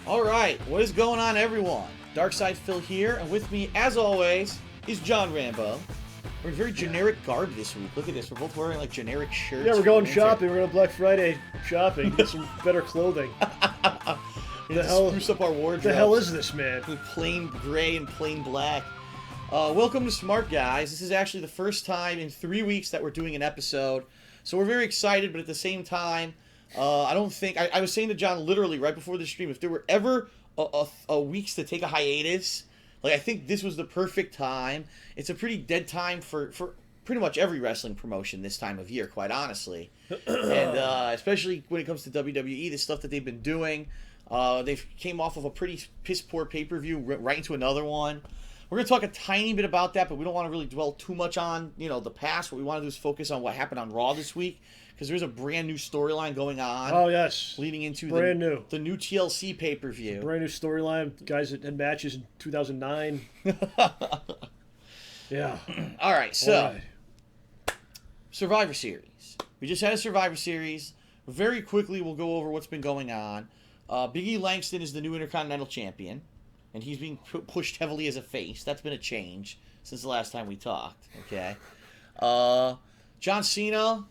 All right, what is going on, everyone? Darkside Phil here, and with me, as always, is John Rambo. We're in very generic garb this week. Look at this. We're both wearing like generic shirts. Yeah, we're going shopping. We're going Black Friday shopping. Get some better clothing. The hell? Spruce up our wardrobe. What the hell is this, man? With plain gray and plain black. Welcome to Smark, guys. This is actually the first time in 3 weeks that we're doing an episode, so we're very excited. But at the same time, I don't think I was saying to John literally right before the stream, if there were ever a weeks to take a hiatus, like I think this was the perfect time. It's a pretty dead time for pretty much every wrestling promotion this time of year, quite honestly, and especially when it comes to WWE, the stuff that they've been doing. They've came off of a pretty piss poor pay-per-view right into another one. We're going to talk a tiny bit about that, but we don't want to really dwell too much on, the past. What we want to do is focus on what happened on Raw this week, because there's a brand new storyline going on. Oh, yes. Leading into the new TLC pay-per-view. Brand new storyline. Guys that had matches in 2009. Yeah. All right, so Survivor Series. We just had a Survivor Series. Very quickly, we'll go over what's been going on. Big E Langston is the new Intercontinental Champion, and he's being pushed heavily as a face. That's been a change since the last time we talked, okay? John Cena,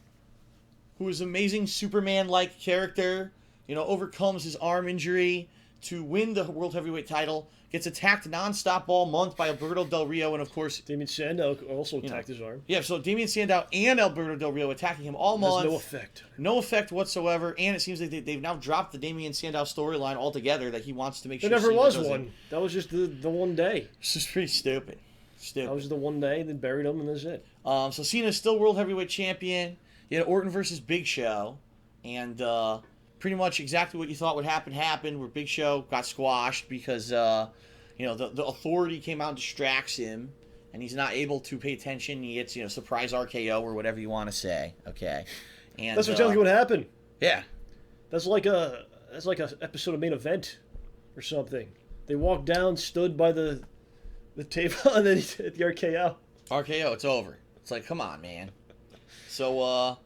who is an amazing Superman-like character, overcomes his arm injury to win the World Heavyweight title, gets attacked nonstop all month by Alberto Del Rio, and of course... Damien Sandow also attacked his arm. Yeah, so Damien Sandow and Alberto Del Rio attacking him all month. Has no effect. No effect whatsoever, and it seems like they've now dropped the Damien Sandow storyline altogether, that he wants to make sure... There never was one. That was just the one day. It's just pretty stupid. That was the one day, they buried him, and that's it. So Cena's still World Heavyweight Champion. You had Orton versus Big Show, and pretty much exactly what you thought would happen happened, where Big Show got squashed because the Authority came out and distracts him, and he's not able to pay attention. He gets surprise RKO or whatever you want to say. Okay, and that's exactly what happened. Yeah, that's like a episode of Main Event or something. They walked down, stood by the table, and then he hit the RKO. RKO, it's over. It's like, come on, man. So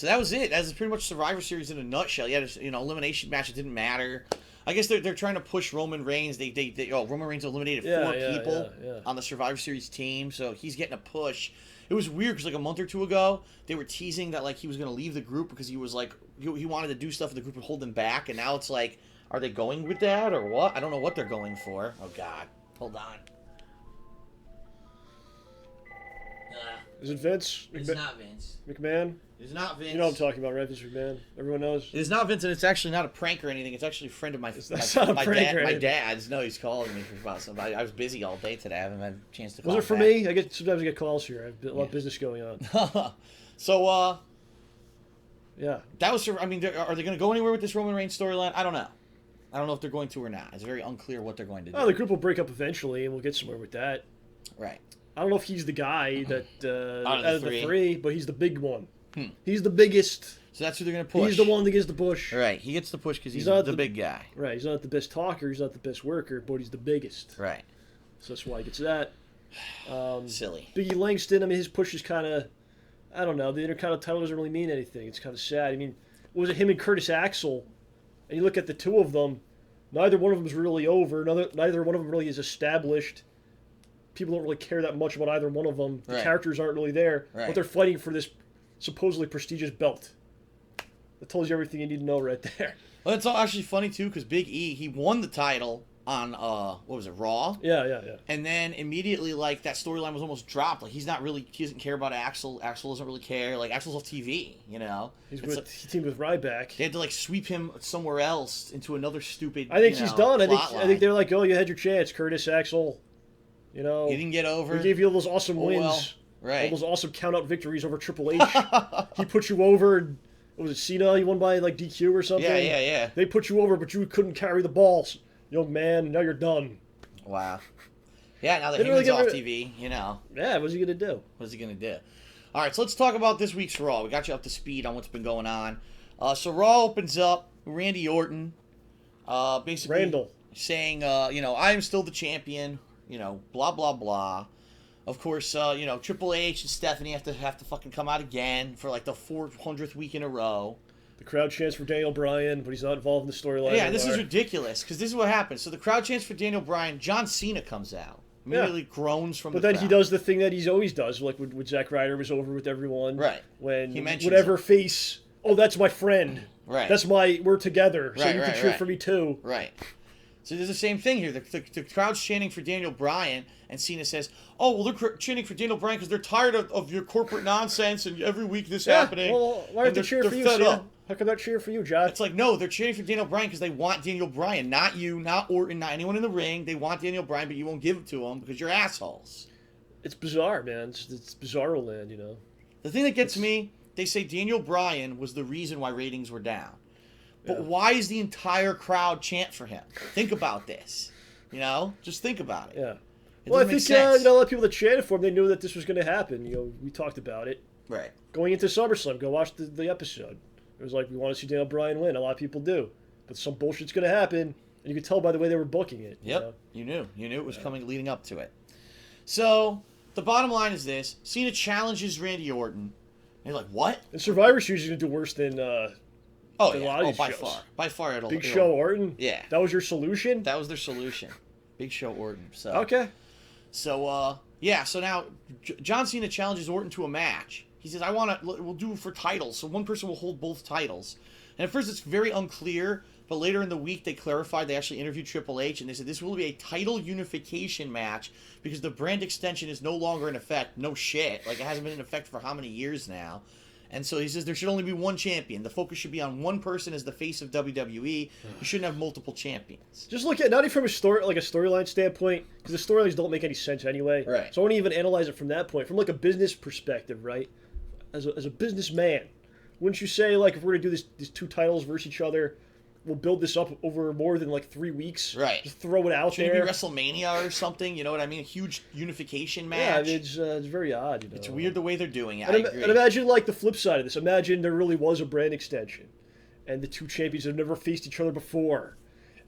that was it. That was pretty much Survivor Series in a nutshell. You had an elimination match. It didn't matter. I guess they're trying to push Roman Reigns. Roman Reigns eliminated four people on the Survivor Series team, so he's getting a push. It was weird because like a month or two ago, they were teasing that like he was going to leave the group because he was like he wanted to do stuff and the group would hold him back, and now it's like, are they going with that or what? I don't know what they're going for. Oh God, hold on. Is it Vince? It's not Vince. McMahon? It's not Vince. You know what I'm talking about, right? Vince McMahon. Everyone knows. It is not Vince, and it's actually not a prank or anything. It's actually a friend of my dad's. No, he's calling me about something. I was busy all day today. I haven't had a chance to call. Was it for me? Sometimes I get calls here. I have a lot of business going on. So, yeah. That was. I mean, are they going to go anywhere with this Roman Reigns storyline? I don't know. I don't know if they're going to or not. It's very unclear what they're going to do. Oh, the group will break up eventually, and we'll get somewhere with that. Right. I don't know if he's the guy that out of the three, but he's the big one. He's the biggest. So that's who they're going to push. He's the one that gets the push. Right. He gets the push because he's the big guy. Right. He's not the best talker. He's not the best worker, but he's the biggest. Right. So that's why he gets that. Silly. Big E Langston, I mean, his push is kind of, I don't know, the Intercontinental title doesn't really mean anything. It's kind of sad. I mean, was it him and Curtis Axel? And you look at the two of them, neither one of them is really over. Neither one of them really is established. People don't really care that much about either one of them. The characters aren't really there, but they're fighting for this supposedly prestigious belt. That tells you everything you need to know right there. Well, it's all actually funny too, because Big E, he won the title on what was it, Raw? Yeah. And then immediately, like, that storyline was almost dropped. Like, he doesn't care about Axel. Axel doesn't really care. Like, Axel's off TV, He teamed with Ryback. They had to like sweep him somewhere else into another stupid. I think he's done. I think they're like, oh, you had your chance, Curtis Axel. He didn't get over. He gave you all those awesome wins. Well, right. All those awesome count-out victories over Triple H. He put you over. And, was it Cena? He won by like DQ or something? Yeah. They put you over, but you couldn't carry the balls. Young man, now you're done. Wow. Yeah, now that Heyman's off TV, Yeah, what's he going to do? What's he going to do? All right, so let's talk about this week's Raw. We got you up to speed on what's been going on. So Raw opens up Randy Orton. Basically Randall. Saying, I am still the champion. Blah, blah, blah. Of course, Triple H and Stephanie have to fucking come out again for like the 400th week in a row. The crowd chants for Daniel Bryan, but he's not involved in the storyline. Yeah, this is ridiculous because this is what happens. So the crowd chants for Daniel Bryan. John Cena comes out. Immediately groans from the crowd. But then he does the thing that he always does, like when Zack Ryder was over with everyone. Right. When he mentions whatever face, oh, that's my friend. Right. That's we're together, so you can cheer for me too. Right. So there's the same thing here. The crowd's chanting for Daniel Bryan, and Cena says, "Oh, well, they're chanting for Daniel Bryan because they're tired of your corporate nonsense and every week this happening." Well, why aren't they cheering for you, Cena? How come not cheering for you, John? It's like, no, they're cheering for Daniel Bryan because they want Daniel Bryan, not you, not Orton, not anyone in the ring. They want Daniel Bryan, but you won't give it to them because you're assholes. It's bizarre, man. It's bizarro land, you know. The thing that gets me, they say Daniel Bryan was the reason why ratings were down. But why is the entire crowd chant for him? Think about this. You know? Just think about it. Yeah. It well, I think sense. a lot of people that chanted for him, they knew that this was going to happen. You know, we talked about it. Right. Going into SummerSlam, go watch the episode. It was like, we want to see Daniel Bryan win. A lot of people do. But some bullshit's going to happen, and you could tell by the way they were booking it. Yep. You knew. You knew it was coming leading up to it. So, the bottom line is this. Cena challenges Randy Orton. And you're like, what? And Survivor Series is going to do worse than a lot of these by shows. far. By far, it'll... Big Show Orton? Yeah. That was your solution? That was their solution. Big Show Orton. So okay. So, so now John Cena challenges Orton to a match. He says, we'll do for titles. So one person will hold both titles. And at first it's very unclear, but later in the week they clarified, they actually interviewed Triple H, and they said this will be a title unification match because the brand extension is no longer in effect. No shit. Like, it hasn't been in effect for how many years now? And so he says there should only be one champion. The focus should be on one person as the face of WWE. You shouldn't have multiple champions. Just look at, not even from a storyline standpoint, because the storylines don't make any sense anyway. Right. So I won't even analyze it from that point. From like a business perspective, right? As a businessman, wouldn't you say, like, if we're gonna do these two titles versus each other, we'll build this up over more than like 3 weeks? Right. Just throw it out Should there. it be WrestleMania or something? You know what I mean? A huge unification match. Yeah, I mean, it's very odd. You know? It's weird the way they're doing it. And, I agree. And imagine like the flip side of this. Imagine there really was a brand extension, and the two champions have never faced each other before,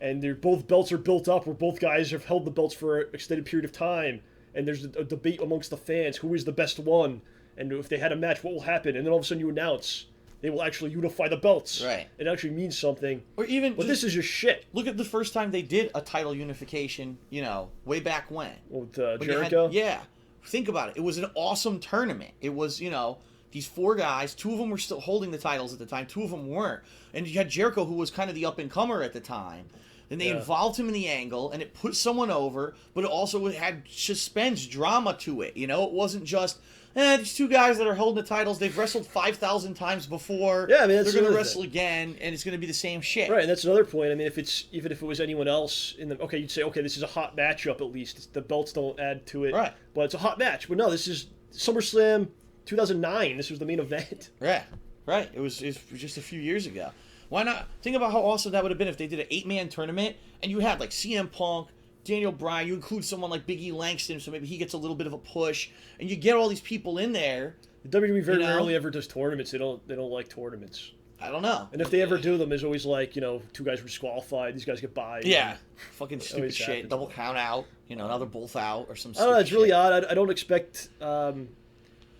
and both belts are built up where both guys have held the belts for an extended period of time, and there's a debate amongst the fans who is the best one, and if they had a match, what will happen? And then all of a sudden you announce they will actually unify the belts. Right. It actually means something. Or even, but this is just shit. Look at the first time they did a title unification. You know, way back when. With Jericho. Yeah. Think about it. It was an awesome tournament. It was, you know, these 4 guys. 2 of them were still holding the titles at the time. 2 of them weren't. And you had Jericho, who was kind of the up and comer at the time. Then they involved him in the angle, and it put someone over, but it also had suspense, drama to it. You know, it wasn't just, these 2 guys that are holding the titles, they've wrestled 5,000 times before. Yeah, I mean, they're going to wrestle again, and it's going to be the same shit. Right, and that's another point. I mean, even if it was anyone else you'd say, okay, this is a hot matchup at least. The belts don't add to it. Right. But it's a hot match. But no, this is SummerSlam 2009. This was the main event. Right. Right. It was just a few years ago. Why not? Think about how awesome that would have been if they did an 8-man tournament and you had like CM Punk, Daniel Bryan, you include someone like Big E Langston, so maybe he gets a little bit of a push, and you get all these people in there. The WWE very rarely ever does tournaments. They don't like tournaments. I don't know. And if they ever do them, there's always like, 2 guys were disqualified, these guys get by. Yeah. Fucking stupid shit. Happens. Double count out, now they're both out or some I don't know, it's really shit. odd. I don't expect I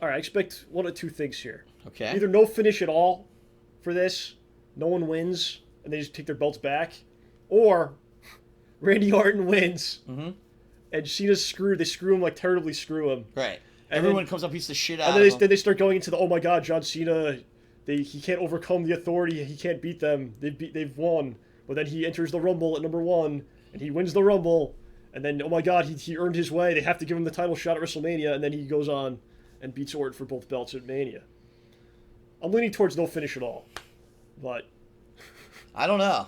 expect one of 2 things here. Okay. Either no finish at all for this, no one wins, and they just take their belts back, or Randy Orton wins, and Cena's screwed. They screw him, like terribly screw him. Right. And everyone comes up, beats the shit out of him. And then they start going into the, oh my god, John Cena, he can't overcome the authority. He can't beat them. They've won. But then he enters the Rumble at number 1, and he wins the Rumble. And then, oh my god, he earned his way. They have to give him the title shot at WrestleMania, and then he goes on and beats Orton for both belts at Mania. I'm leaning towards no finish at all. But I don't know.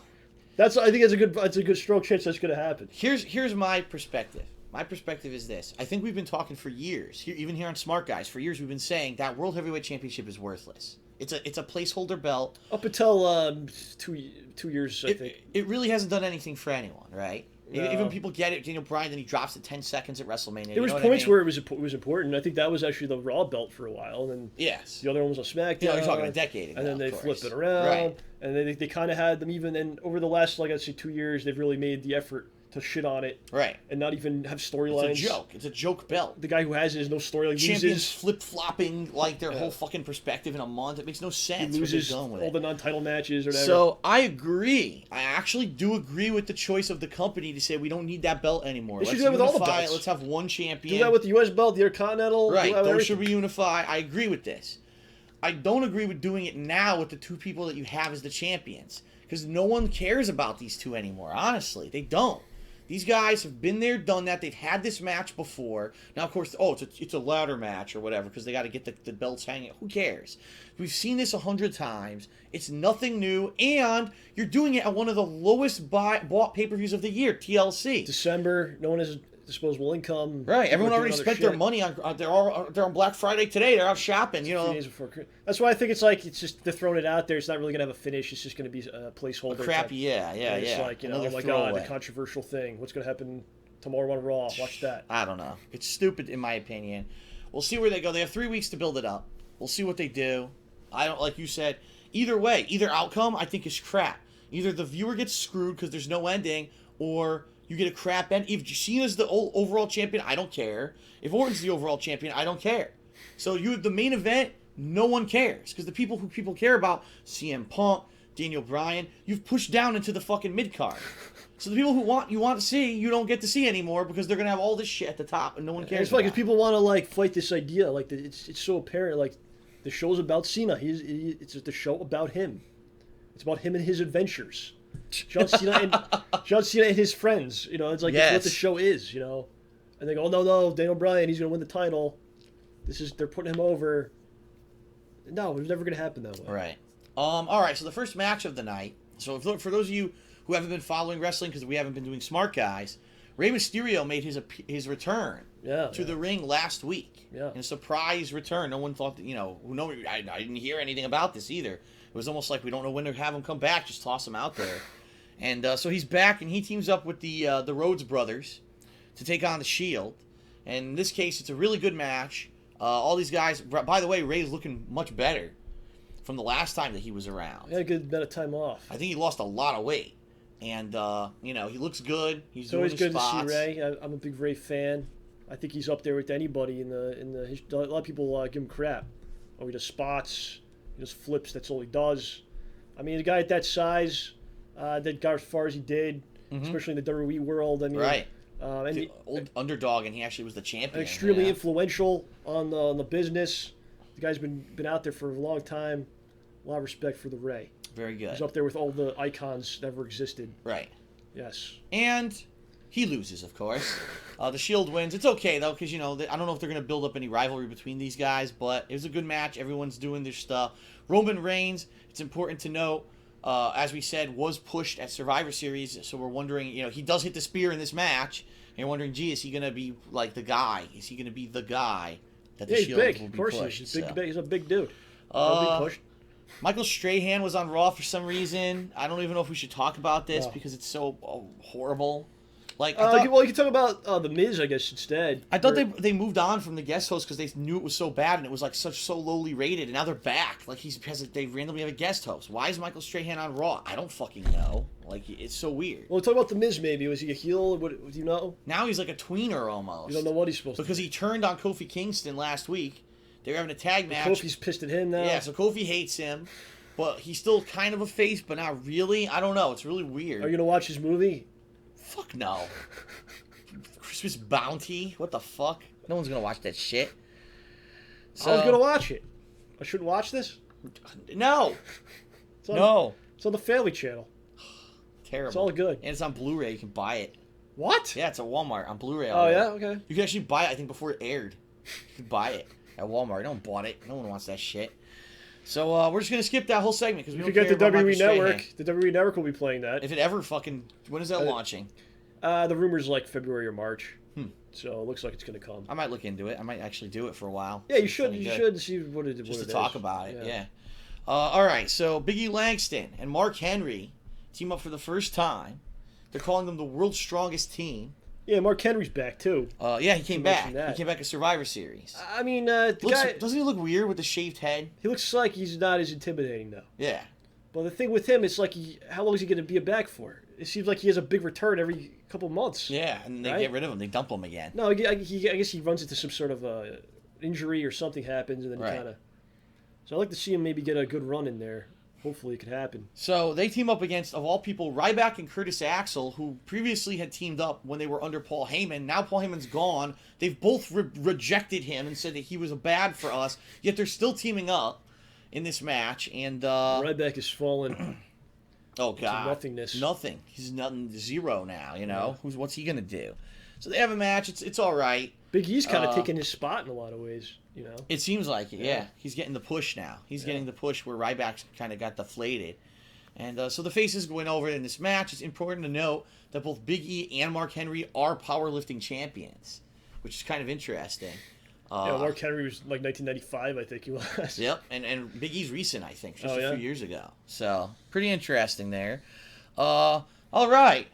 I think that's a good strong chance that's going to happen. Here's my perspective. My perspective is this. I think we've been talking for years, even here on Smark Guys, for years we've been saying that World Heavyweight Championship is worthless. It's a placeholder belt. Up until 2 years, I think. It really hasn't done anything for anyone, right? No. Even people get it. Daniel Bryan, then he drops it 10 seconds at WrestleMania. There was points where it was important. I think that was actually the Raw belt for a while, and then yes, the other one was on SmackDown. Yeah, you're talking a decade ago. And then they flip it around, right. And they kind of had them even. And over the last, like I say, 2 years, they've really made the effort to shit on it. Right. And not even have storylines. It's a joke. It's a joke belt. The guy who has it is no storyline. Champions loses. flip-flopping like their whole fucking perspective in a month. It makes no sense. He loses all the non-title matches or whatever. So I agree. I actually do agree with the choice of the company to say we don't need that belt anymore. They should do that with all the belts. Let's have one champion. Do that with the U.S. belt, the Intercontinental. Right. Those should reunify. I agree with this. I don't agree with doing it now with the two people that you have as the champions. Because no one cares about these two anymore. Honestly, they don't. These guys have been there, done that. They've had this match before. Now, of course, it's a ladder match or whatever because they got to get the belts hanging. Who cares? We've seen this 100 times. It's nothing new, and you're doing it at one of the lowest bought pay-per-views of the year, TLC. December, no one has disposable income. Right, everyone already spent their money on. They're on Black Friday today. They're out shopping. You know, days before. That's why I think it's just they're throwing it out there. It's not really gonna have a finish. It's just gonna be a placeholder. Crappy, yeah. It's like oh my god, the controversial thing. What's gonna happen tomorrow on Raw? Watch that. I don't know. It's stupid in my opinion. We'll see where they go. They have 3 weeks to build it up. We'll see what they do. I don't like you said. Either way, either outcome I think is crap. Either the viewer gets screwed because there's no ending, or you get a crap end. If Cena's the overall champion, I don't care. If Orton's the overall champion, I don't care. So the main event, no one cares. Because the people who people care about, CM Punk, Daniel Bryan, you've pushed down into the fucking mid-card. So the people who you want to see, you don't get to see anymore because they're going to have all this shit at the top and no one cares. It's like if people want to fight this idea, it's so apparent. Like the show's about Cena. It's the show about him. It's about him and his adventures. John Cena and his friends, it's like That's what the show is, and they go, oh, no, Daniel Bryan, he's gonna win the title. They're putting him over. No, it's never gonna happen that way. Right. All right. So the first match of the night. So for those of you who haven't been following wrestling because we haven't been doing Smark Guys, Rey Mysterio made his return to the ring last week. Yeah. In a surprise return. No one thought that I didn't hear anything about this either. It was almost like we don't know when to have him come back. Just toss him out there. And so he's back, and he teams up with the Rhodes brothers to take on the Shield. And in this case, it's a really good match. All these guys. By the way, Ray's looking much better from the last time that he was around. He had a good bit of time off. I think he lost a lot of weight, and he looks good. He's doing his good spots. to see Ray. I'm a big Ray fan. I think he's up there with anybody in the. A lot of people give him crap. Oh, he does spots. He just flips. That's all he does. I mean, a guy at that size that got as far as he did, especially in the WWE world. I mean, right. And old underdog, and he actually was the champion. Extremely influential on the business. The guy's been out there for a long time. A lot of respect for the Ray. Very good. He's up there with all the icons that ever existed. Right. Yes. And he loses, of course. The Shield wins. It's okay, though, because, I don't know if they're going to build up any rivalry between these guys, but it was a good match. Everyone's doing their stuff. Roman Reigns, it's important to note, as we said, was pushed at Survivor Series, so we're wondering, he does hit the spear in this match, and you're wondering, gee, is he going to be, the guy? Is he going to be the guy that the Shield big. will be pushed? Of course pushed? He's a big dude. He'll be pushed. Michael Strahan was on Raw for some reason. I don't even know if we should talk about this because it's so horrible. You can talk about the Miz, I guess, instead. I thought they moved on from the guest host because they knew it was so bad and it was so lowly rated, and now they're back. They randomly have a guest host. Why is Michael Strahan on Raw? I don't fucking know. It's so weird. Well, talk about the Miz. Maybe was he a heel? What do you know? Now he's like a tweener almost. You don't know what he's supposed to. Because he turned on Kofi Kingston last week. They were having a tag match. Kofi's pissed at him now. Yeah, so Kofi hates him, but he's still kind of a face, but not really. I don't know. It's really weird. Are you gonna watch his movie? Fuck no. Christmas Bounty? What the fuck? No one's gonna watch that shit. I was gonna watch it. I shouldn't watch this? No. No. It's on the Family Channel. Terrible. It's all good. And it's on Blu-ray. You can buy it. What? Yeah, it's at Walmart on Blu-ray. Oh, yeah? Okay. You can actually buy it, I think, before it aired. You can buy it at Walmart. No one bought it. No one wants that shit. So we're just going to skip that whole segment because we don't care about the WWE Network. The WWE Network will be playing that. If it ever fucking... When is that launching? The rumor's February or March. So it looks like it's going to come. I might look into it. I might actually do it for a while. Yeah, you should. You should see what it is. Just to talk about it, yeah. All right, so Big E Langston and Mark Henry team up for the first time. They're calling them the world's strongest team. Yeah, Mark Henry's back, too. Yeah, he came back. He came back at Survivor Series. I mean, the guy... Doesn't he look weird with the shaved head? He looks like he's not as intimidating, though. Yeah. But the thing with him, it's how long is he going to be back for? It seems like he has a big return every couple months. Yeah, and they right? get rid of him. They dump him again. No, I guess he runs into some sort of injury or something happens, and then Right. he kind of. So I'd like to see him maybe get a good run in there. Hopefully, it could happen. So they team up against, of all people, Ryback and Curtis Axel, who previously had teamed up when they were under Paul Heyman. Now Paul Heyman's gone. They've both rejected him and said that he was bad for us. Yet they're still teaming up in this match. And Ryback has fallen. oh god, nothingness. Nothing. He's nothing. Zero now. You know, what's he gonna do? So they have a match. It's all right. Big E's kind of taking his spot in a lot of ways. You know, it seems like it. Yeah, he's getting the push now. He's getting the push where Ryback kind of got deflated. And so the faces went over in this match. It's important to note that both Big E and Mark Henry are powerlifting champions, which is kind of interesting. Mark Henry was like 1995, I think he was. Yep, and Big E's recent, I think, just a few years ago. So pretty interesting there. All right,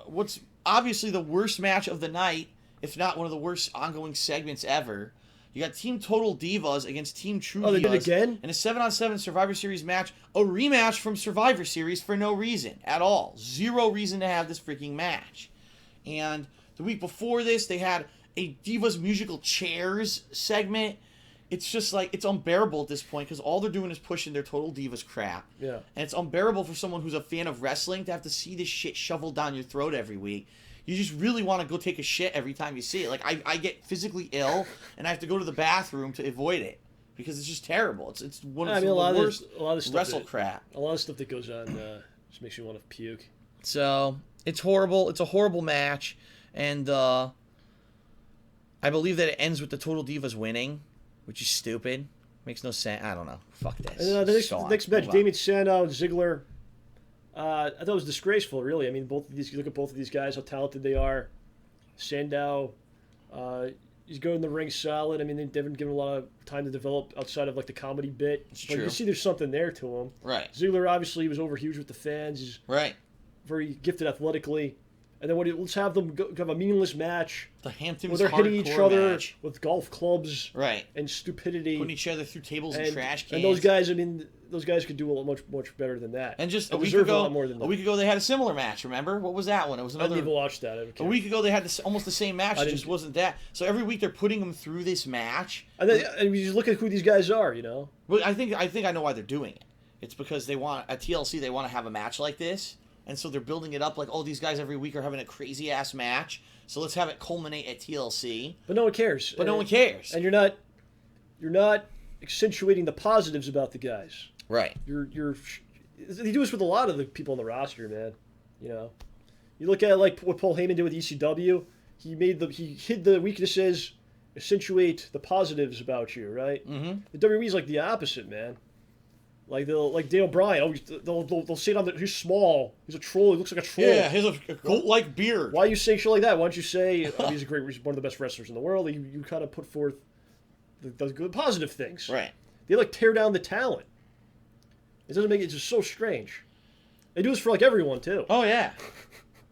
what's obviously the worst match of the night, if not one of the worst ongoing segments ever. You got Team Total Divas against Team True Divas. They did again? In a 7-on-7 Survivor Series match. A rematch from Survivor Series for no reason at all. Zero reason to have this freaking match. And the week before this, they had a Divas musical chairs segment. It's just like, it's unbearable at this point because all they're doing is pushing their Total Divas crap. Yeah. And it's unbearable for someone who's a fan of wrestling to have to see this shit shoveled down your throat every week. You just really want to go take a shit every time you see it. Like, I get physically ill, and I have to go to the bathroom to avoid it. Because it's just terrible. It's one of the worst wrestle crap. A lot of stuff that goes on just makes you want to puke. So, it's horrible. It's a horrible match. And I believe that it ends with the Total Divas winning, which is stupid. Makes no sense. I don't know. Fuck this. And the next match, Damien Sandow and Ziggler. I thought it was disgraceful, really. I mean, both of these. You look at both of these guys, how talented they are. Sandow, he's going in the ring solid. I mean, they haven't given a lot of time to develop outside of like the comedy bit. It's but true. you see, there's something there to him. Right. Ziggler obviously was over huge with the fans. He's very gifted athletically. And then let's have them have a meaningless match. The Hamptons where they're hitting each other match. with golf clubs. Right. And stupidity. Putting each other through tables and trash cans. And those guys, I mean, those guys could do much better than that. And just a week ago, they had a similar match. Remember what was that one? It was another. I didn't even watch that. A week ago, they had almost the same match. It just wasn't that. So every week they're putting them through this match. And you just look at who these guys are. You know. Well, I think I know why they're doing it. It's because they want at TLC they want to have a match like this. And so they're building it up like, oh, these guys every week are having a crazy-ass match. So let's have it culminate at TLC. But no one cares. No one cares. And you're not accentuating the positives about the guys. Right. They do this with a lot of the people on the roster, man. You know, you look at like what Paul Heyman did with ECW. He hid the weaknesses, accentuate the positives about you, right? Mm-hmm. The WWE's like the opposite, man. Like Daniel Bryan, they'll say on he's small, he's a troll, he looks like a troll. Yeah, he has a goat-like beard. Why are you saying shit like that? Why don't you say he's one of the best wrestlers in the world? You kind of put forth the good positive things. Right. They like tear down the talent. It's just so strange. They do this for like everyone too. Oh yeah.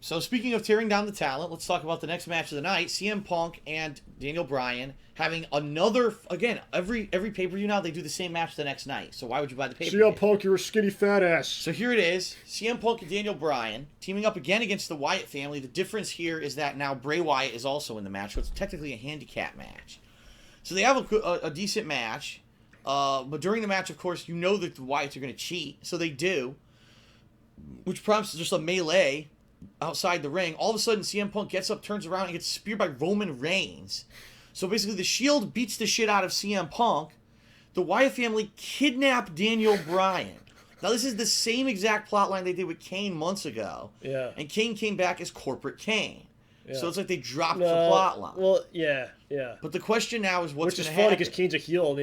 So speaking of tearing down the talent, let's talk about the next match of the night. CM Punk and Daniel Bryan having another, again, every pay-per-view now, they do the same match the next night. So why would you buy the pay-per-view? CM Punk, you're a skinny fat ass. So here it is. CM Punk and Daniel Bryan teaming up again against the Wyatt family. The difference here is that now Bray Wyatt is also in the match, so it's technically a handicap match. So they have a decent match. But during the match, of course, you know that the Wyatts are going to cheat. So they do. Which prompts just a melee outside the ring. All of a sudden, CM Punk gets up, turns around, and gets speared by Roman Reigns. So basically, the Shield beats the shit out of CM Punk. The Wyatt family kidnap Daniel Bryan. Now, this is the same exact plotline they did with Kane months ago. Yeah. And Kane came back as Corporate Kane. Yeah. So it's like they dropped the plotline. Well, yeah. But the question now is what's going to happen. Which is funny because Kane's a heel.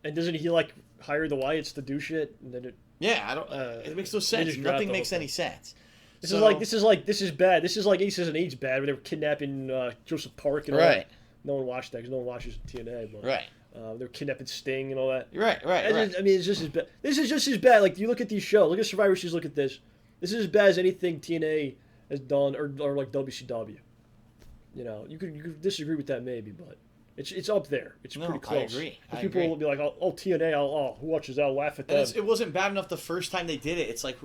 And doesn't he like hire the Wyatts to do shit? And then it makes no sense. Nothing makes any sense. This is bad. This is like Aces and Eights bad, where they were kidnapping Joseph Park and all that. No one watched that because no one watches TNA. But, right. They were kidnapping Sting and all that. Right. I mean, it's just as bad. This is just as bad. Like, you look at these shows. Look at Survivor Series. Look at this. This is as bad as anything TNA has done or like WCW. You know, you could disagree with that maybe, but It's up there. It's pretty close. I agree. People will be like, oh, TNA, who watches that? I'll laugh at them. It wasn't bad enough the first time they did it. It's like,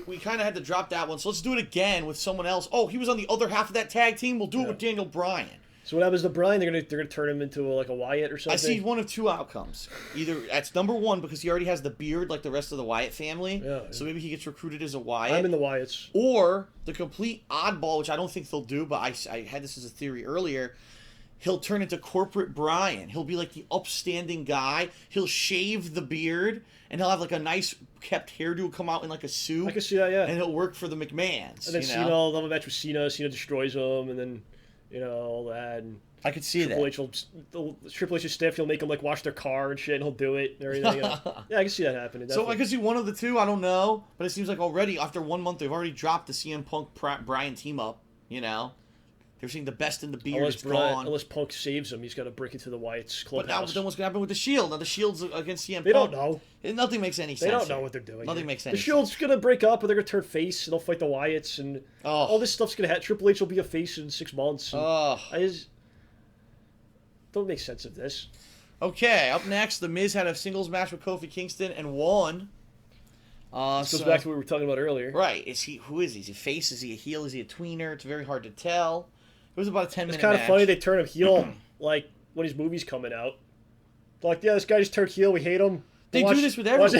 we kind of had to drop that one, so let's do it again with someone else. Oh, he was on the other half of that tag team. We'll do it with Daniel Bryan. So what happens to Bryan? They're gonna turn him into a Wyatt or something. I see one of two outcomes. Either that's number one because he already has the beard like the rest of the Wyatt family, so maybe he gets recruited as a Wyatt. I'm in the Wyatts. Or the complete oddball, which I don't think they'll do, but I had this as a theory earlier. He'll turn into corporate Bryan. He'll be like the upstanding guy. He'll shave the beard, and he'll have like a nice kept hairdo come out in like a suit. I can see that, yeah. And he'll work for the McMahons. And then Cena will have a match with Cena. Cena destroys him, and then all that. And I could see Triple H's staff, he'll make them like wash their car and shit, and he'll do it and everything. Yeah, I can see that happening. Definitely. So I could see one of the two. I don't know, but it seems like already after 1 month they've already dropped the CM Punk Bryan team up. They're seeing the best in the beard is gone. Unless Punk saves him, he's got to break into the Wyatts clubhouse. But now then what's going to happen with the Shield? Now the Shield's against CM Punk. They don't know. Nothing makes any sense. They don't know what they're doing. Nothing makes any sense. The Shield's going to break up, or they're going to turn face, and they'll fight the Wyatts, and all this stuff's going to happen. Triple H will be a face in 6 months. I just don't make sense of this. Okay, up next, The Miz had a singles match with Kofi Kingston and won. This goes back to what we were talking about earlier. Right. Who is he? Is he a face? Is he a heel? Is he a tweener? It's very hard to tell. It was about a 10-minute match. It's kind of funny they turn him heel like when his movie's coming out. Like, this guy just turned heel. We hate him. They do this with everyone.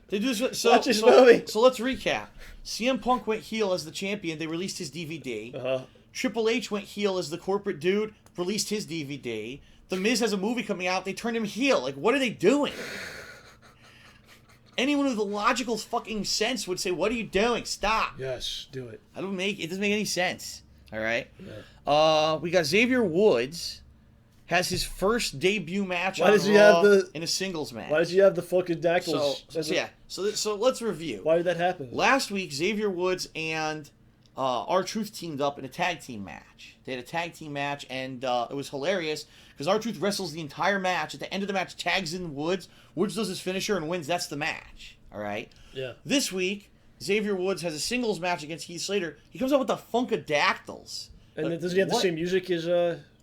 They do this with, watch his movie. So let's recap. CM Punk went heel as the champion. They released his DVD. Triple H went heel as the corporate dude. Released his DVD. The Miz has a movie coming out. They turned him heel. Like, what are they doing? Anyone with a logical fucking sense would say, "What are you doing? Stop." Yes, do it. It doesn't make any sense. All right. Yeah. We got Xavier Woods has his first debut match on Raw in a singles match. Why does he have the fucking dackles? So let's review. Why did that happen? Last week, Xavier Woods and R-Truth teamed up in a tag team match. They had a tag team match, and it was hilarious because R-Truth wrestles the entire match. At the end of the match, tags in Woods. Woods does his finisher and wins. That's the match. All right. Yeah. This week, Xavier Woods has a singles match against Heath Slater. He comes out with the Funkadactyls. And does he have the same music as...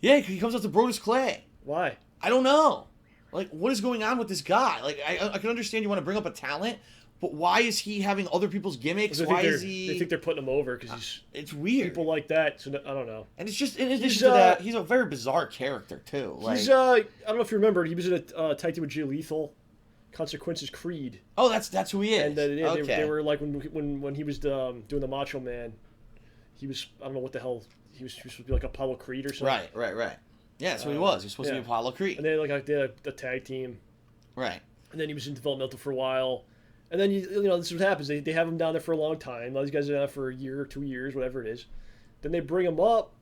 Yeah, he comes out to Brodus Clay. Why? I don't know. Like, what is going on with this guy? Like, I can understand you want to bring up a talent, but why is he having other people's gimmicks? Why is he... They think they're putting him over because he's... It's weird. People like that, so I don't know. And it's just, in addition to that, he's a very bizarre character, too. Like, he's, I don't know if you remember, he was in a tag team with Jay Lethal. Consequences Creed. Oh, that's who he is. And they were like when he was doing the Macho Man, he was, I don't know what the hell, he was supposed to be like Apollo Creed or something. Right. Yeah, that's what he was. He was supposed to be Apollo Creed. And then they had a tag team. Right. And then he was in developmental for a while. And then this is what happens. They have him down there for a long time. All these guys are down there for a year or 2 years, whatever it is. Then they bring him up.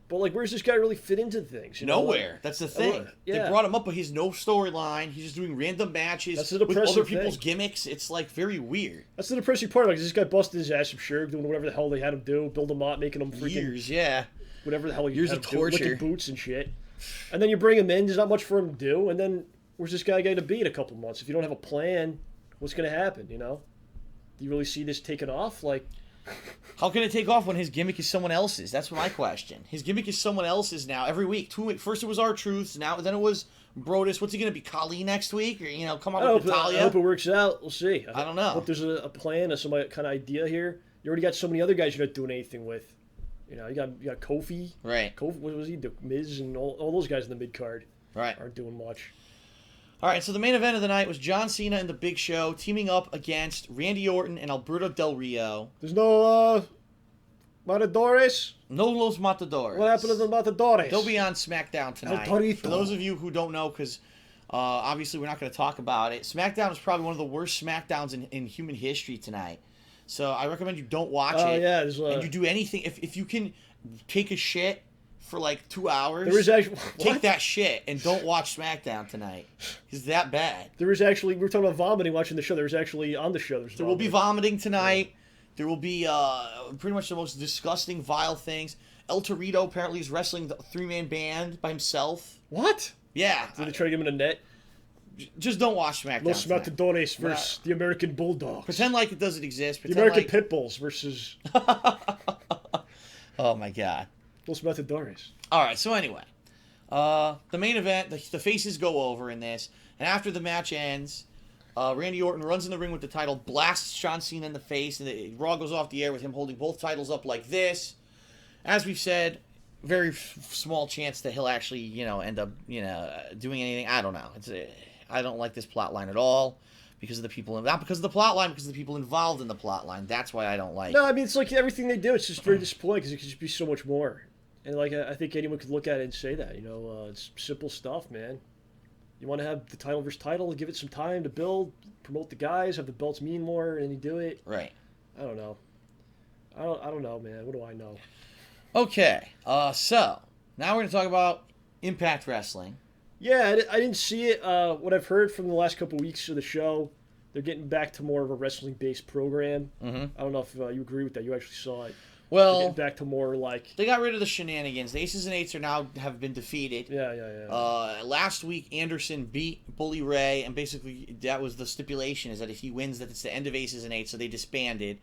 But, like, where's this guy really fit into things? Nowhere. That's the thing. They brought him up, but he's no storyline. He's just doing random matches with other people's gimmicks. It's, like, very weird. That's the depressing part. Like, this guy busted his ass, I'm sure, doing whatever the hell they had him do, build him up, making him freaking... Years, yeah. Whatever the hell he Years had of him torture. Do, licking boots and shit. And then you bring him in, there's not much for him to do, and then where's this guy going to be in a couple months? If you don't have a plan, what's going to happen, Do you really see this taking off? Like... How can it take off when his gimmick is someone else's? That's my question. His gimmick is someone else's now every week. 2 weeks. First it was R-Truth, then it was Brodus. What's he going to be, Kali next week? Or, come on with Natalya? I hope it works out. We'll see. I don't know. I hope there's a plan, some kind of idea here. You already got so many other guys you're not doing anything with. You got Kofi. Right. Kofi, what was he? The Miz and all those guys in the mid-card. Right. Aren't doing much. All right, so the main event of the night was John Cena and The Big Show teaming up against Randy Orton and Alberto Del Rio. There's no Matadores? No Los Matadores. What happened to the Matadores? They'll be on SmackDown tonight. For those of you who don't know, because obviously we're not going to talk about it, SmackDown is probably one of the worst SmackDowns in human history tonight. So I recommend you don't watch it. Yeah, and you do anything. If you can take a shit for like 2 hours, there is actually, take that shit and don't watch SmackDown tonight. It's that bad. There is actually, we were talking about vomiting watching the show. There was actually on the show. There will be vomiting tonight. Yeah. There will be pretty much the most disgusting, vile things. El Torito apparently is wrestling the 3-man band by himself. What? Yeah. Did they try to get him in a net? Just don't watch SmackDown. Los Matadores versus the American Bulldogs. Pretend like it doesn't exist. The American Pitbulls versus... Oh, my God. Los Matadores. All right, so anyway. The main event, the faces go over in this, and after the match ends, Randy Orton runs in the ring with the title, blasts John Cena in the face, and the Raw goes off the air with him holding both titles up like this. As we've said, very small chance that he'll actually, end up, doing anything. I don't know. I don't like this plot line at all because of the people, not because of the plot line, because of the people involved in the plot line. That's why I don't like it. No, I mean, it's like everything they do, it's just very disappointing because it could just be so much more. And, like, I think anyone could look at it and say that, it's simple stuff, man. You want to have the title versus title, give it some time to build, promote the guys, have the belts mean more, and you do it. Right. I don't know. I don't know, man. What do I know? Okay. So, now we're going to talk about Impact Wrestling. Yeah, I didn't see it. What I've heard from the last couple of weeks of the show, they're getting back to more of a wrestling-based program. Mm-hmm. I don't know if you agree with that. You actually saw it. Well, they're getting back to more like... They got rid of the shenanigans. The Aces and Eights have been defeated. Yeah. Last week, Anderson beat Bully Ray, and basically that was the stipulation, is that if he wins, that it's the end of Aces and Eights, so they disbanded.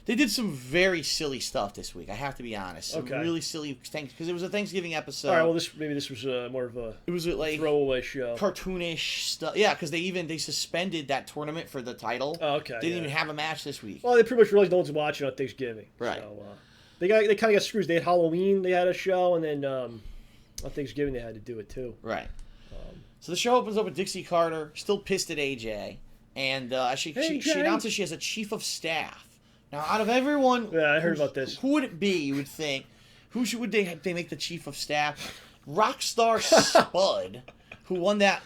They did some very silly stuff this week, I have to be honest. Some really silly things, because it was a Thanksgiving episode. All right, well, maybe this was more of a throwaway show. Cartoonish stuff. Yeah, because they suspended that tournament for the title. Oh, okay. They didn't even have a match this week. Well, they pretty much realized no one's watching on Thanksgiving. Right. So, they kind of got screwed. They had Halloween, they had a show, and then on Thanksgiving they had to do it too. Right. So the show opens up with Dixie Carter, still pissed at AJ, and she announces she has a chief of staff. Now, out of everyone... Yeah, I heard about this. Who would it be, you would think? Would they make the chief of staff? Rockstar Spud, who won that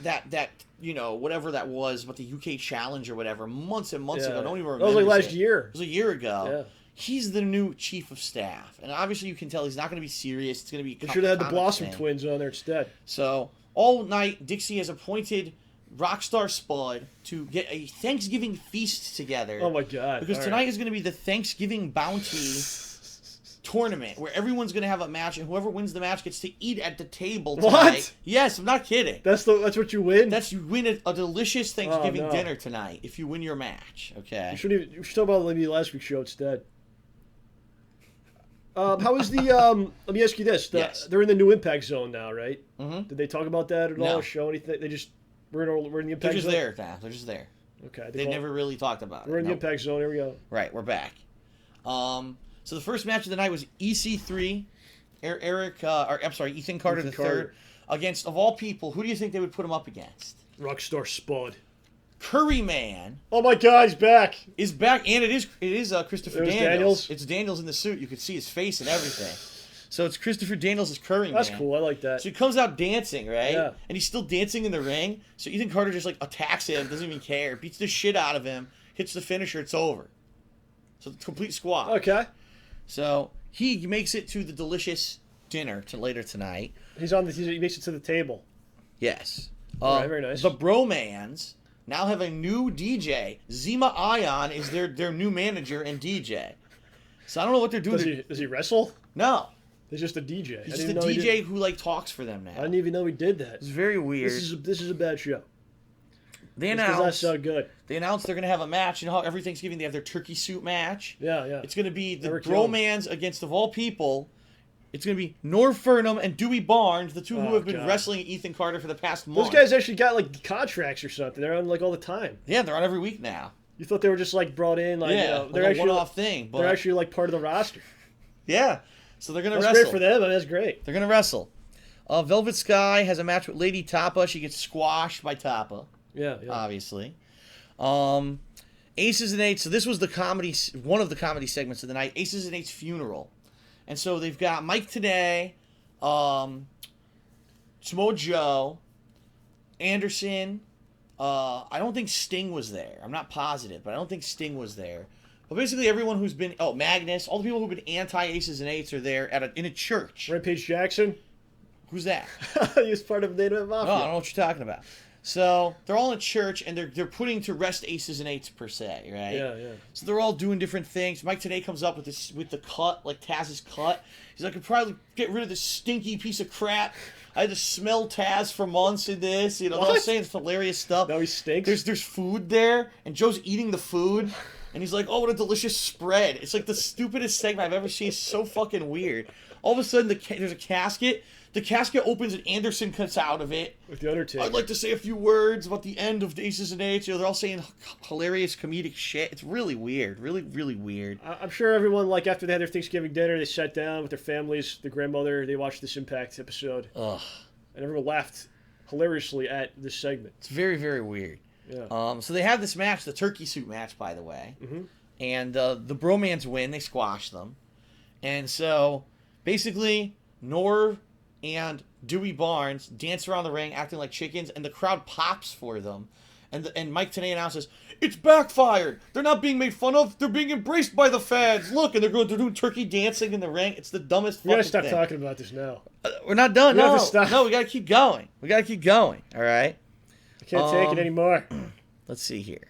whatever that was, but the UK Challenge or whatever, months and months ago. I don't even remember. That was like last year. It was a year ago. Yeah. He's the new chief of staff. And obviously you can tell he's not going to be serious. It's going to be... They should have had the Blossom twins on there instead. So, all night, Dixie has appointed... Rockstar Spud to get a Thanksgiving feast together. Oh my God. Because tonight is going to be the Thanksgiving Bounty tournament where everyone's going to have a match and whoever wins the match gets to eat at the table tonight. What? Yes, I'm not kidding. That's what you win? You win a delicious Thanksgiving dinner tonight if you win your match. Okay. You should talk about maybe last week's show instead. How is the let me ask you this. Yes. They're in the new Impact Zone now, right? Mm-hmm. Did they talk about that at all? No. Or show anything? They just... We're in the Impact Zone? They're just there now. They're just there. Okay. They never really talked about it. We're in the Impact Zone. Here we go. Right. We're back. So the first match of the night was EC3, Ethan Carter III, against, of all people, who do you think they would put him up against? Rockstar Spud. Curry Man. Oh my God, he's back. Is back, and it is Christopher Daniels. It's Daniels in the suit. You could see his face and everything. So it's Christopher Daniels as Curry Man. That's cool. I like that. So he comes out dancing, right? Yeah. And he's still dancing in the ring. So Ethan Carter just attacks him, doesn't even care, beats the shit out of him, hits the finisher, it's over. So it's complete squash. Okay. So he makes it to the delicious dinner later tonight. He makes it to the table. Yes. All right, very nice. The Bromans now have a new DJ. Zima Ion is their new manager and DJ. So I don't know what they're doing. Does he wrestle? No. He's just a DJ. He's just a DJ who talks for them now. I didn't even know he did that. It's very weird. This is a bad show. They announced that's so good. They announced they're gonna have a match. You know how every Thanksgiving they have their turkey suit match? Yeah. It's gonna be the Eric Bromans against, of all people, it's gonna be Norv Furnham and Dewey Barnes, the two who have been wrestling Ethan Carter for the past month. Those guys actually got contracts or something. They're on all the time. Yeah, they're on every week now. You thought they were just brought in they're actually a one-off thing. But they're actually part of the roster. Yeah. So they're going to wrestle. That's great for them. That's great. They're going to wrestle. Velvet Sky has a match with Lady Tapa. She gets squashed by Tapa. Yeah. Obviously. Aces and Eights. So this was one of the comedy segments of the night. Aces and Eights funeral. And so they've got Mike Today, Samoa Joe, Anderson. I don't think Sting was there. I'm not positive, but I don't think Sting was there. But basically everyone who's been... Oh, Magnus. All the people who've been anti-Aces and Eights are there in a church. Rampage Jackson? Who's that? He was part of Native Mafia. No, I don't know what you're talking about. So they're all in a church, and they're putting to rest Aces and Eights, per se, right? Yeah. So they're all doing different things. Mike Today comes up with the cut, like Taz's cut. He's like, I could probably get rid of this stinky piece of crap. I had to smell Taz for months in this. They're all saying hilarious stuff. Now he stinks? There's food there, and Joe's eating the food. And he's like, oh, what a delicious spread. It's like the stupidest segment I've ever seen. It's so fucking weird. All of a sudden, there's a casket. The casket opens and Anderson cuts out of it. With the Undertaker. I'd like to say a few words about the end of Aces and Eights. You know, they're all saying hilarious comedic shit. It's really weird. Really, really weird. I'm sure everyone, like, after they had their Thanksgiving dinner, they sat down with their families, their grandmother, they watched this Impact episode. Ugh. And everyone laughed hilariously at this segment. It's very, very weird. Yeah. So they have this match, the turkey suit match, by the way. Mm-hmm. And the Bromans win. They squash them. And so, basically, Norv and Dewey Barnes dance around the ring acting like chickens, and the crowd pops for them. And Mike Tenay announces, it's backfired. They're not being made fun of. They're being embraced by the fans. Look, and they're doing turkey dancing in the ring. It's the dumbest fucking thing. We gotta stop talking about this now. We're not done. We No, have to stop. no, we gotta keep going. We gotta keep going. All right. I can't take it anymore. Let's see here.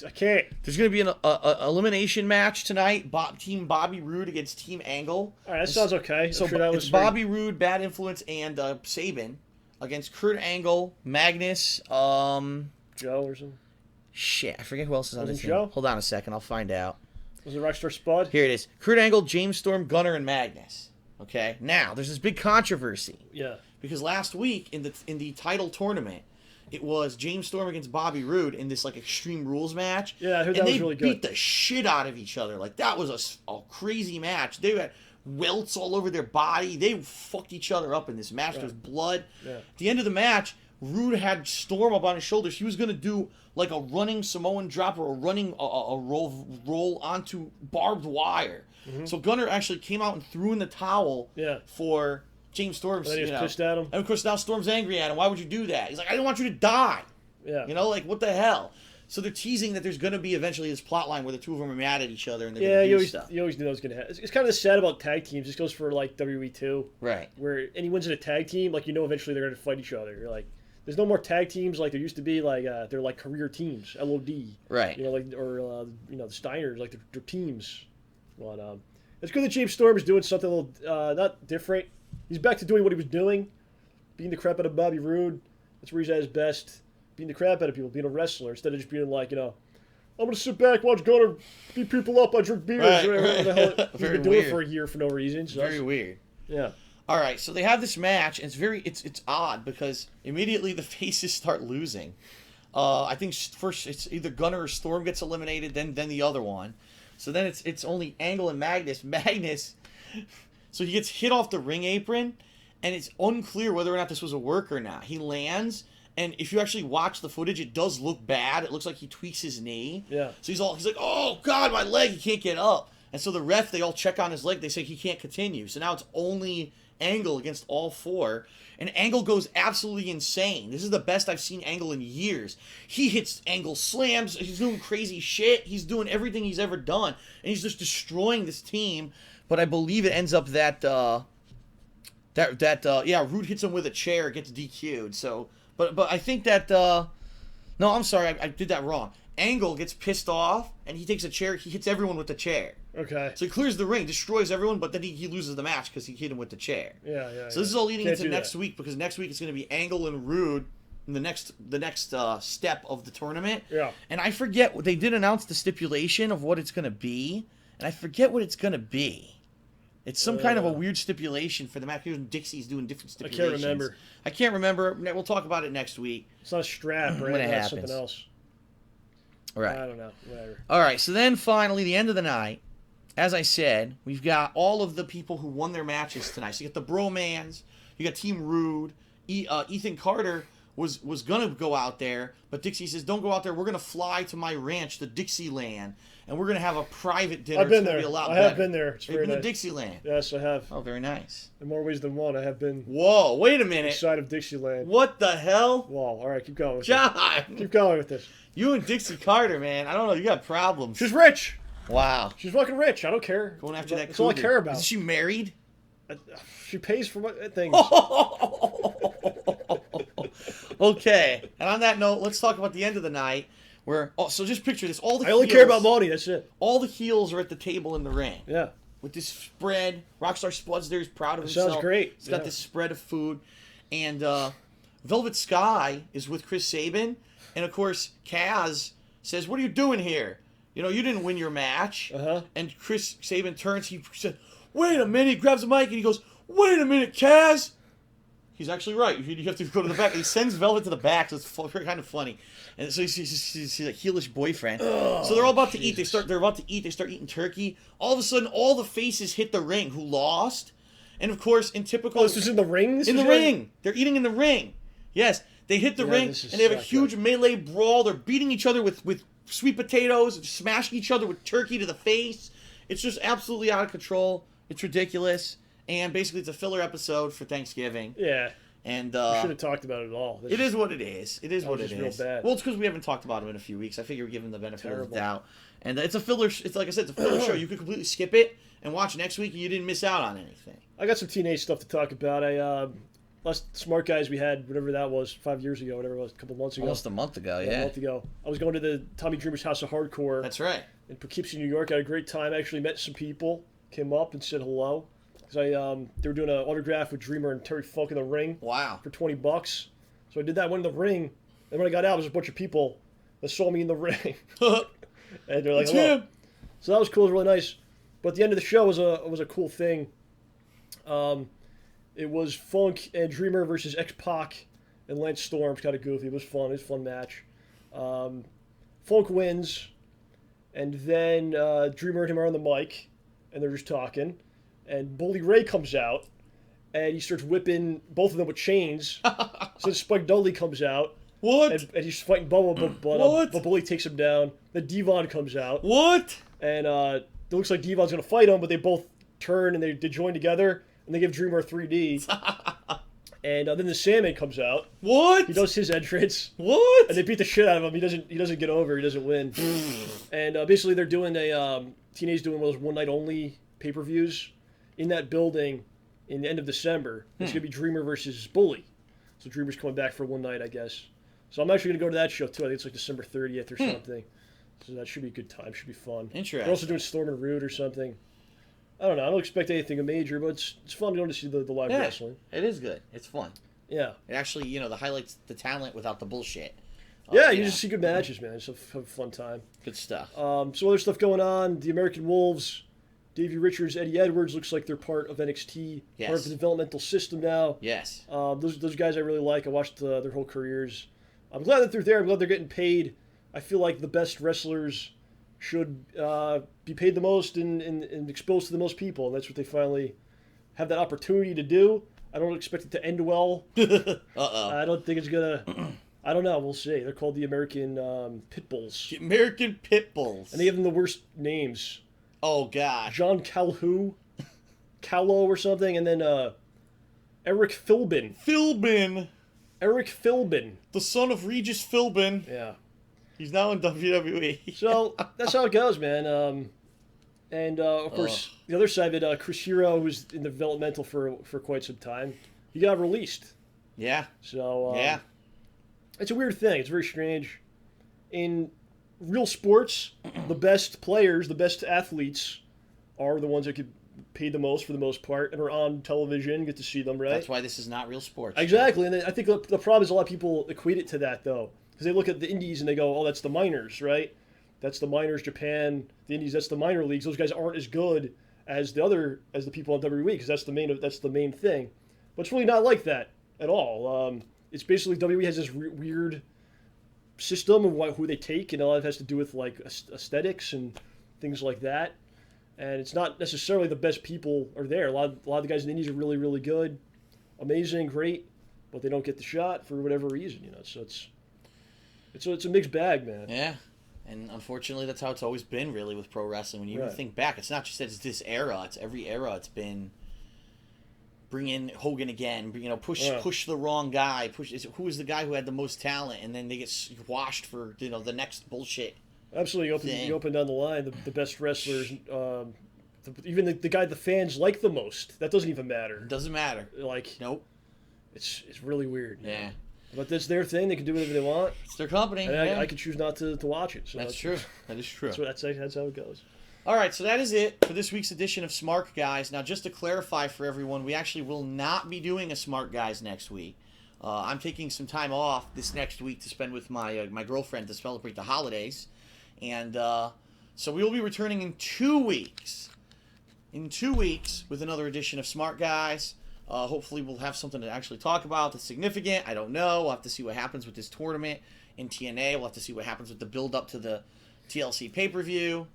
I can't. There's going to be an elimination match tonight. Team Bobby Roode against Team Angle. All right, that sounds okay. So sure that it's Bobby Roode, Bad Influence, and Sabin against Kurt Angle, Magnus, Joe or something. Shit, I forget who else is on this team. Joe? Hold on a second, I'll find out. Was it Rockstar Spud? Here it is. Kurt Angle, James Storm, Gunner, and Magnus. Okay, now there's this big controversy. Yeah. Because last week in the title tournament, it was James Storm against Bobby Roode in this like Extreme Rules match. Yeah, I heard that was really good. And they beat the shit out of each other. Like that was a crazy match. They had welts all over their body. They fucked each other up in this match. There was blood. Yeah. At the end of the match, Roode had Storm up on his shoulders. He was gonna do like a running Samoan drop or a running a roll onto barbed wire. Mm-hmm. So Gunner actually came out and threw in the towel for James Storm. And he was pissed at him. And of course now Storm's angry at him. Why would you do that? He's like, I didn't want you to die. Yeah. You know, like what the hell? So they're teasing that there's going to be eventually this plot line where the two of them are mad at each other and they're going to do stuff. You always knew that was going to happen. It's kind of sad about tag teams. This goes for like WWE too. Right. Where anyone's in a tag team, like eventually they're going to fight each other. You're like, there's no more tag teams like there used to be. Like they're like career teams, LOD. Right. You know, like or the Steiners, like they're teams. But it's good that James Storm is doing something a little not different. He's back to doing what he was doing, beating the crap out of Bobby Roode. That's where he's at his best, beating the crap out of people, being a wrestler instead of just being like, I'm gonna sit back, watch Gunner beat people up, I drink beers. Right, What the hell he's been doing weird. it for a year for no reason. So Very weird. Yeah. All right, so they have this match, and it's odd because immediately the faces start losing. I think first it's either Gunner or Storm gets eliminated, then the other one. So then it's only Angle and Magnus. Magnus, so he gets hit off the ring apron, and it's unclear whether or not this was a work or not. He lands, and if you actually watch the footage, it does look bad. It looks like he tweaks his knee. Yeah. So he's like, oh God, my leg! He can't get up. And so the ref, they all check on his leg. They say he can't continue. So now it's only Angle against all four. And Angle goes absolutely insane. This is the best I've seen Angle in years. He hits Angle slams. He's doing crazy shit. He's doing everything he's ever done. And he's just destroying this team. But I believe it ends up that Roode hits him with a chair, gets DQ'd. So, but I think that no, I'm sorry, I did that wrong. Angle gets pissed off, and he takes a chair. He hits everyone with the chair. Okay. So he clears the ring, destroys everyone, but then he loses the match because he hit him with the chair. Yeah. So this is all leading into next week, because next week it's going to be Angle and Roode in the next step of the tournament. Yeah. And I forget, they did announce the stipulation of what it's going to be, and I forget what it's going to be. It's some kind of a weird stipulation for the match. Dixie's doing different stipulations. I can't remember. We'll talk about it next week. It's not a strap, right? When it That's happens. something else. Right. I don't know. Whatever. All right. So then finally, the end of the night, as I said, we've got all of the people who won their matches tonight. So you got the Bromans, you got Team Rude, Ethan Carter was gonna go out there, but Dixie says, "Don't go out there. We're gonna fly to my ranch, the Dixieland, and we're gonna have a private dinner. I've been it's there. Be a lot I better. have been there. It's You've very been nice. to Dixieland. Yes, I have. Oh, very nice. In more ways than one, I have been. Whoa! Wait a minute. Side of Dixieland. What the hell? Whoa! All right, keep going. With John, this. Keep going with this. You and Dixie Carter, man. I don't know. You got problems. She's rich. Wow. She's fucking rich. I don't care. Going after that. That's all I cougar. care about. Is she married? She pays for my things. Okay. And on that note, let's talk about the end of the night. Where so just picture this. All the I only heels, care about money. That's it. All the heels are at the table in the ring. Yeah. With this spread. Rockstar Spud's there. He's proud of That himself. sounds great. He's got this spread of food. And Velvet Sky is with Chris Sabin. And of course, Kaz says, "What are you doing here? You know, you didn't win your match." And Chris Sabin turns. He said, "Wait a minute." He grabs the mic and he goes, "Wait a minute, Kaz. He's actually right. You have to go to the back. He sends Velvet to the back, so it's kind of funny. And so he's like heelish boyfriend. So they're all about to eat. They're about to eat. They start eating turkey. All of a sudden, all the faces hit the ring who lost. And of course, in typical... Oh, this was in the ring? In the ring. They're eating in the ring. Yes. They hit the ring, and they have a huge melee brawl. They're beating each other with sweet potatoes, smashing each other with turkey to the face. It's just absolutely out of control. It's ridiculous. And basically, it's a filler episode for Thanksgiving. Yeah. And we should have talked about it at all. It is what it is. It is what it is. Real bad. Well, it's because we haven't talked about him in a few weeks. I figure we give him the benefit of the doubt. And it's a filler. It's like I said, it's a filler show. You could completely skip it and watch next week, and you didn't miss out on anything. I got some teenage stuff to talk about. Last Smart Guys we had, whatever that was, 5 years ago, whatever it was, a couple months ago. Almost a month ago, yeah. A month ago. I was going to the Tommy Dreamer's House of Hardcore. That's right. In Poughkeepsie, New York. I had a great time. I actually met some people, came up and said hello. Because they were doing an autograph with Dreamer and Terry Funk in the ring. Wow. For $20. So I did that, went in the ring, and when I got out, there was a bunch of people that saw me in the ring. And they're like, it's hello. him. So that was cool, it was really nice. But the end of the show was a cool thing. It was Funk and Dreamer versus X-Pac and Lance Storm. It's kind of goofy. It was fun. It was a fun match. Funk wins, and then Dreamer and him are on the mic, and they're just talking. And Bully Ray comes out, and he starts whipping both of them with chains. So Spike Dudley comes out. What? And he's fighting Bubba, but Bully takes him down. Then Devon comes out. What? And it looks like Devon's going to fight him, but they both turn and they join together. And they give Dreamer a 3D. And then the Sandman comes out. What? He does his entrance. What? And they beat the shit out of him. He doesn't get over. He doesn't win. And basically they're doing Teenage doing one of those one-night only pay-per-views in that building in the end of December. It's going to be Dreamer versus Bully. So Dreamer's coming back for one night, I guess. So I'm actually going to go to that show, too. I think it's like December 30th or something. So that should be a good time. Should be fun. Interesting. They're also doing Storm and Rude or something. I don't know. I don't expect anything major, but it's fun to go to see the live wrestling. It is good. It's fun. Yeah. It actually, the highlights the talent without the bullshit. Yeah, you just see good matches, man. It's a fun time. Good stuff. Some other stuff going on. The American Wolves, Davey Richards, Eddie Edwards, looks like they're part of NXT. Yes. Part of the developmental system now. Yes. Those guys I really like. I watched their whole careers. I'm glad that they're there. I'm glad they're getting paid. I feel like the best wrestlers should be paid the most and exposed to the most people. And that's what they finally have that opportunity to do. I don't expect it to end well. Uh-oh. I don't think it's going to... I don't know. We'll see. They're called the American Pit Bulls. The American Pit Bulls. And they have them the worst names. Oh, gosh. John Calhoun, Callow or something, and then Eric Philbin. Eric Philbin. The son of Regis Philbin. Yeah. He's now in WWE. So, that's how it goes, man. Of course, the other side of it, Chris Hero, who's in developmental for quite some time, he got released. Yeah. So, yeah. It's a weird thing. It's very strange. In real sports, the best players, the best athletes are the ones that get paid the most for the most part and are on television, get to see them, right? That's why this is not real sports. Exactly. And I think the problem is a lot of people equate it to that, though. Because they look at the indies and they go, oh, that's the minors, right? That's the minors, Japan, the indies, that's the minor leagues. Those guys aren't as good as the people on WWE because that's the main thing. But it's really not like that at all. It's basically WWE has this weird system of who they take, and a lot of it has to do with like aesthetics and things like that. And it's not necessarily the best people are there. A lot of the guys in the indies are really, really good, amazing, great, but they don't get the shot for whatever reason, So it's a mixed bag, man. Yeah. And unfortunately, that's how it's always been, really, with pro wrestling. When you even think back, it's not just that it's this era; it's every era. It's been bring in Hogan again, push the wrong guy, who is the guy who had the most talent, and then they get washed for the next bullshit. Absolutely, you open down the line, the best wrestlers, even the guy the fans like the most. That doesn't even matter. It doesn't matter. Nope. It's really weird. Yeah. But that's their thing. They can do whatever they want. It's their company. And I can choose not to watch it. So that's true. That is true. That's how it goes. All right, so that is it for this week's edition of Smark Guys. Now, just to clarify for everyone, we actually will not be doing a Smark Guys next week. I'm taking some time off this next week to spend with my girlfriend to celebrate the holidays. And so we will be returning in 2 weeks. In 2 weeks with another edition of Smart Guys. Hopefully we'll have something to actually talk about that's significant. I don't know. We'll have to see what happens with this tournament in TNA. We'll have to see what happens with the build-up to the TLC pay-per-view.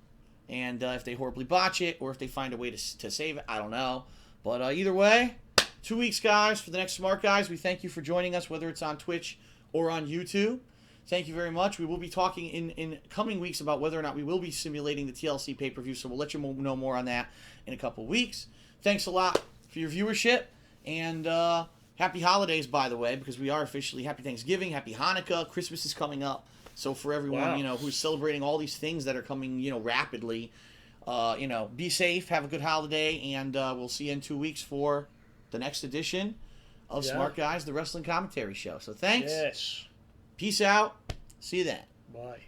And if they horribly botch it or if they find a way to save it, I don't know. But either way, 2 weeks, guys, for the next Smart Guys. We thank you for joining us, whether it's on Twitch or on YouTube. Thank you very much. We will be talking in coming weeks about whether or not we will be simulating the TLC pay-per-view, so we'll let you know more on that in a couple weeks. Thanks a lot for your viewership, and happy holidays, by the way, because we are officially happy Thanksgiving, happy Hanukkah, Christmas is coming up. So for everyone, who's celebrating all these things that are coming, rapidly, be safe, have a good holiday, and we'll see you in 2 weeks for the next edition of Smart Guys, the Wrestling Commentary Show. So thanks. Yes. Peace out. See you then. Bye.